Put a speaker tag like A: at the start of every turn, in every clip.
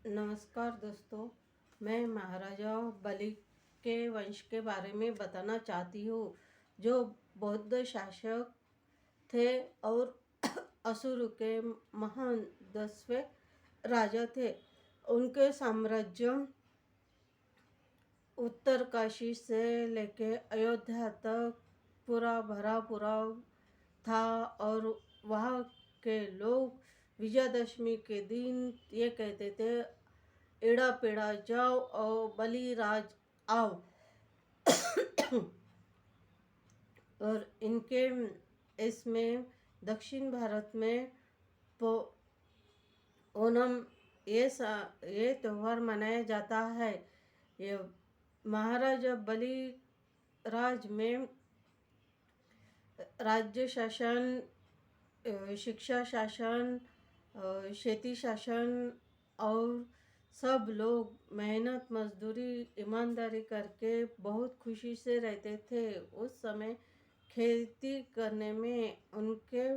A: नमस्कार दोस्तों, मैं महाराजा बलि के वंश के बारे में बताना चाहती हूँ, जो बौद्ध शासक थे और असुर के महान 10वें राजा थे। उनके साम्राज्य उत्तर काशी से लेके अयोध्या तक पूरा भरा पूरा था और वहाँ के लोग विजयदशमी के दिन ये कहते थे, एड़ा पेड़ा जाओ और बलिराज आओ। और इनके इसमें दक्षिण भारत में ओणम ये त्यौहार मनाया जाता है। ये महाराजा बलिराज में राज्य शासन, शिक्षा शासन, खेती शासन और सब लोग मेहनत मजदूरी ईमानदारी करके बहुत खुशी से रहते थे। उस समय खेती करने में उनके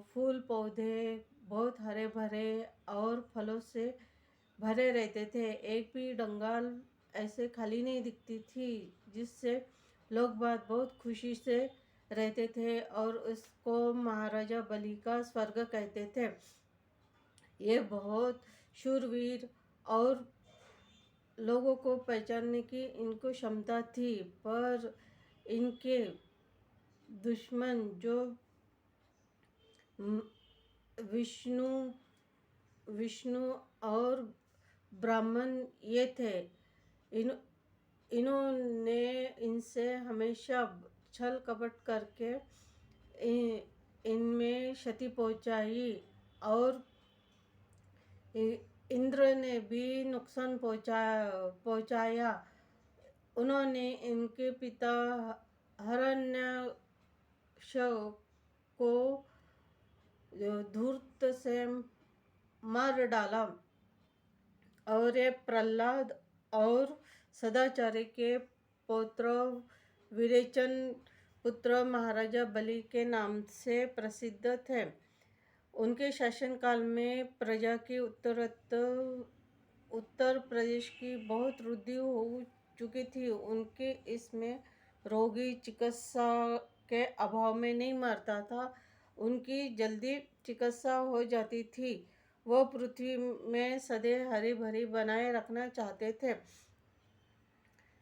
A: फूल पौधे बहुत हरे भरे और फलों से भरे रहते थे। एक भी डंगाल ऐसे खाली नहीं दिखती थी, जिससे लोग बात बहुत खुशी से रहते थे और उसको महाराजा बलि का स्वर्ग कहते थे। ये बहुत शूरवीर और लोगों को पहचानने की इनको क्षमता थी, पर इनके दुश्मन जो विष्णु विष्णु और ब्राह्मण ये थे, इन्होंने इनसे हमेशा छल कपट करके इनमें क्षति पहुंचाई और इंद्र ने भी नुकसान पहुंचाया। उन्होंने इनके पिता हिरण्यकश्यप को धूर्त से मार डाला और ये प्रहलाद और सदाचारी के पौत्र विरेचन पुत्र महाराजा बलि के नाम से प्रसिद्ध थे। उनके शासनकाल में प्रजा की उत्तर प्रदेश की बहुत वृद्धि हो चुकी थी। उनके इसमें रोगी चिकित्सा के अभाव में नहीं मरता था, उनकी जल्दी चिकित्सा हो जाती थी। वो पृथ्वी में सदैव हरी भरी बनाए रखना चाहते थे।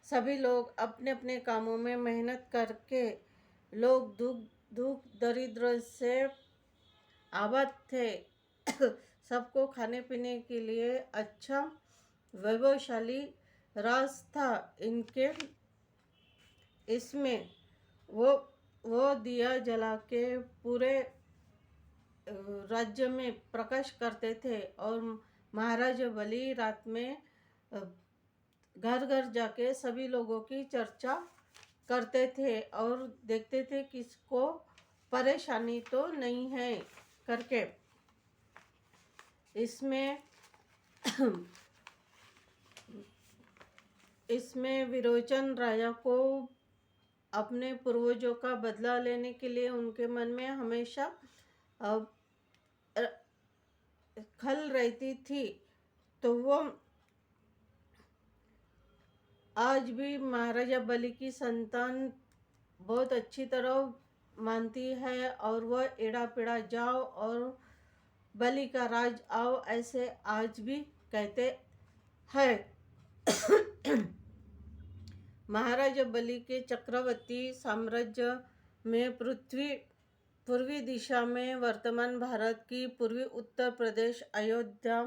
A: सभी लोग अपने अपने कामों में मेहनत करके लोग दुख दरिद्र से आबाद थे। सबको खाने पीने के लिए अच्छा वैभवशाली राज था। इनके इसमें वो दिया जला के पूरे राज्य में प्रकाश करते थे और महाराजा बलि रात में घर घर जाके सभी लोगों की चर्चा करते थे और देखते थे किसको परेशानी तो नहीं है करके। इसमें विरोचन राजा को अपने पूर्वजों का बदला लेने के लिए उनके मन में हमेशा खल रहती थी। तो वो आज भी महाराजा बलि की संतान बहुत अच्छी तरह मानती है और वह एड़ा पेड़ा जाओ और बलि का राज आओ ऐसे आज भी कहते हैं। महाराजा बलि के चक्रवर्ती साम्राज्य में पूर्वी दिशा में वर्तमान भारत की पूर्वी उत्तर प्रदेश, अयोध्या,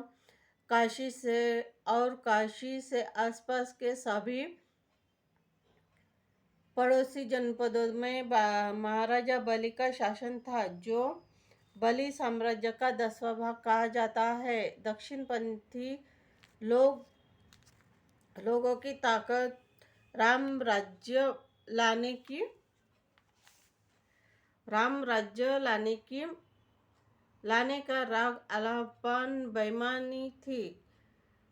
A: काशी से आसपास के सभी पड़ोसी जनपदों में महाराजा बलि का शासन था, जो बलि साम्राज्य का 10वां भाग कहा जाता है। दक्षिणपंथी लोगों की ताकत राम राज्य लाने का राग अलापन बेईमानी थी,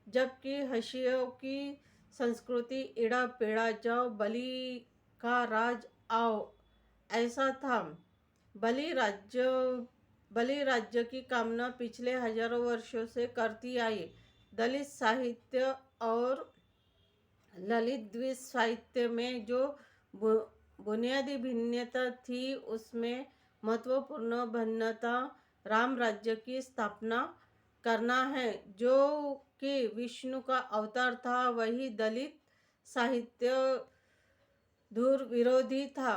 A: जबकि हर्षियों की संस्कृति एड़ा पेड़ा जाओ बलि का राज आओ ऐसा था। बलि राज्य की कामना पिछले हजारों वर्षों से करती आई। दलित साहित्य और ललित द्विज साहित्य में जो बुनियादी भिन्नता थी, उसमें महत्वपूर्ण भिन्नता राम राज्य की स्थापना करना है, जो कि विष्णु का अवतार था। वही दलित साहित्य धुर विरोधी था,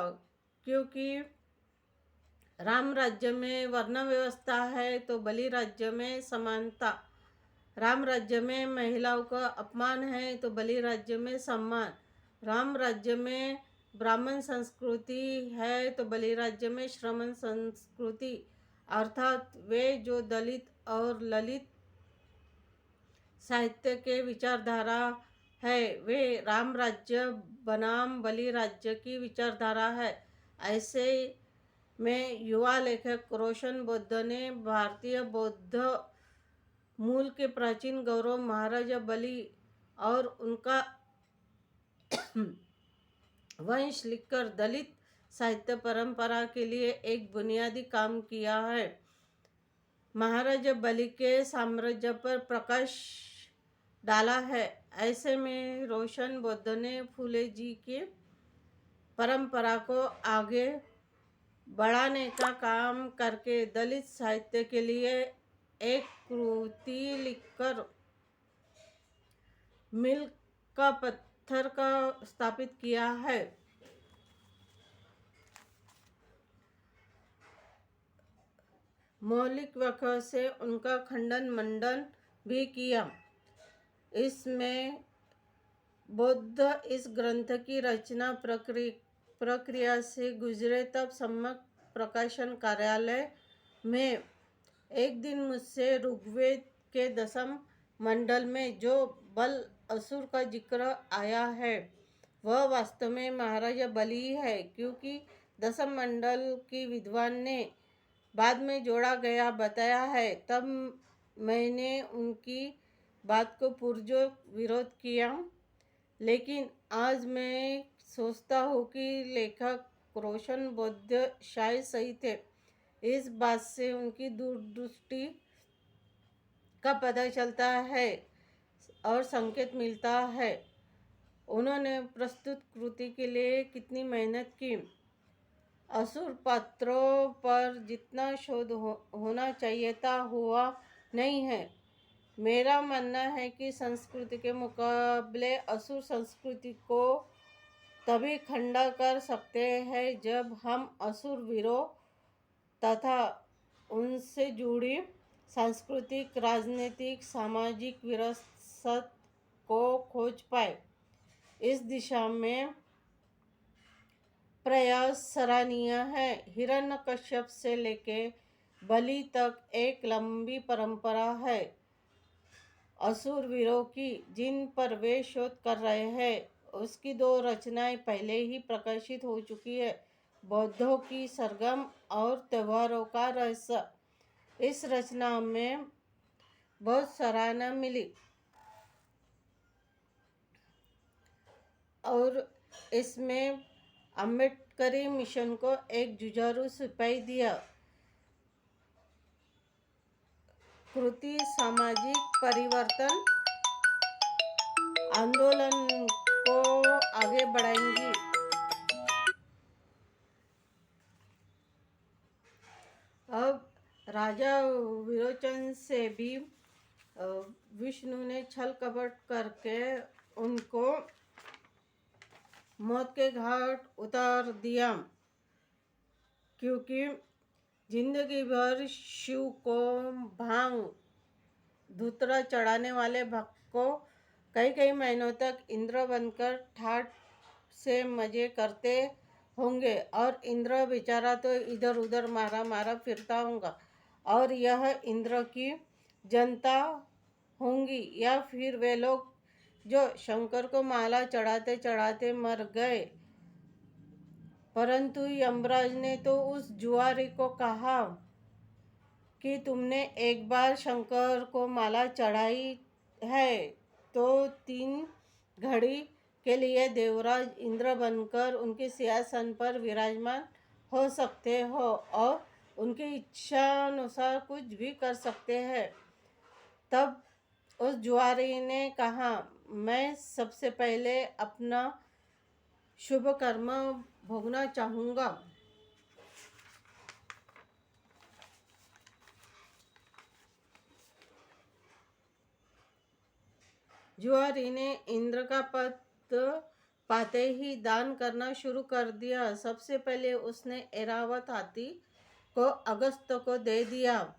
A: क्योंकि राम राज्य में वर्ण व्यवस्था है तो बलि राज्य में समानता, राम राज्य में महिलाओं का अपमान है तो बलि राज्य में सम्मान, राम राज्य में ब्राह्मण संस्कृति है तो बलि राज्य में श्रमण संस्कृति। अर्थात वे जो दलित और ललित साहित्य के विचारधारा है, वे राम राज्य बनाम बलि राज्य की विचारधारा है। ऐसे में युवा लेखक रोशन बौद्ध ने भारतीय बौद्ध मूल के प्राचीन गौरव महाराजा बलि और उनका वंश लिखकर दलित साहित्य परंपरा के लिए एक बुनियादी काम किया है। महाराजा बलि के साम्राज्य पर प्रकाश डाला है। ऐसे में रोशन बौद्ध ने फूले जी की परंपरा को आगे बढ़ाने का काम करके दलित साहित्य के लिए एक कृति लिखकर मील का पत्थर का स्थापित किया है। मौलिक वाक्यों से उनका खंडन मंडन भी किया। इसमें बौद्ध इस ग्रंथ की रचना प्रक्रिया से गुजरे तब सम्यक प्रकाशन कार्यालय में एक दिन मुझसे ऋग्वेद के दसम मंडल में जो बल असुर का जिक्र आया है, वह वास्तव में महाराजा बलि है, क्योंकि दसम मंडल की विद्वान ने बाद में जोड़ा गया बताया है। तब मैंने उनकी बात को पुरजोर विरोध किया, लेकिन आज मैं सोचता हूँ कि लेखक रोशन बौद्ध शायद सही थे। इस बात से उनकी दूरदृष्टि का पता चलता है और संकेत मिलता है। उन्होंने प्रस्तुत कृति के लिए कितनी मेहनत की। असुर पात्रों पर जितना शोध होना चाहिए था, हुआ नहीं है। मेरा मानना है कि संस्कृति के मुकाबले असुर संस्कृति को तभी खंडा कर सकते हैं जब हम असुर वीरों तथा उनसे जुड़ी सांस्कृतिक, राजनीतिक, सामाजिक विरासत को खोज पाए। इस दिशा में प्रयास सराहनीय है। हिरण्यकश्यप से लेके बलि तक एक लंबी परंपरा है असुर वीरों की, जिन पर वे शोध कर रहे हैं। उसकी 2 रचनाएं पहले ही प्रकाशित हो चुकी है, बौद्धों की सरगम और त्योहारों का रहस्य। इस रचना में बहुत सराहना मिली और इसमें अम्बेडकरी मिशन को एक जुझारू सिपाही दिया। कृति सामाजिक परिवर्तन आंदोलन को आगे बढ़ाएंगी। अब राजा विरोचन से भी विष्णु ने छल कपट करके उनको मौत के घाट उतार दिया, क्योंकि जिंदगी भर शिव को भांग धूतरा चढ़ाने वाले भक्त को कई महीनों तक इंद्र बनकर ठाठ से मजे करते होंगे, और इंद्र बेचारा तो इधर उधर मारा फिरता होगा, और यह इंद्र की जनता होंगी, या फिर वे लोग जो शंकर को माला चढ़ाते चढ़ाते मर गए। परंतु यमराज ने तो उस जुआरी को कहा कि तुमने एक बार शंकर को माला चढ़ाई है तो 3 घड़ी के लिए देवराज इंद्र बनकर उनके सिंहासन पर विराजमान हो सकते हो और उनकी इच्छा अनुसार कुछ भी कर सकते हैं। तब उस जुआरी ने कहा, मैं सबसे पहले अपना शुभ कर्म भोगना चाहूँगा। जुआरी ने इंद्र का पद पाते ही दान करना शुरू कर दिया। सबसे पहले उसने ऐरावत हाथी को अगस्त को दे दिया।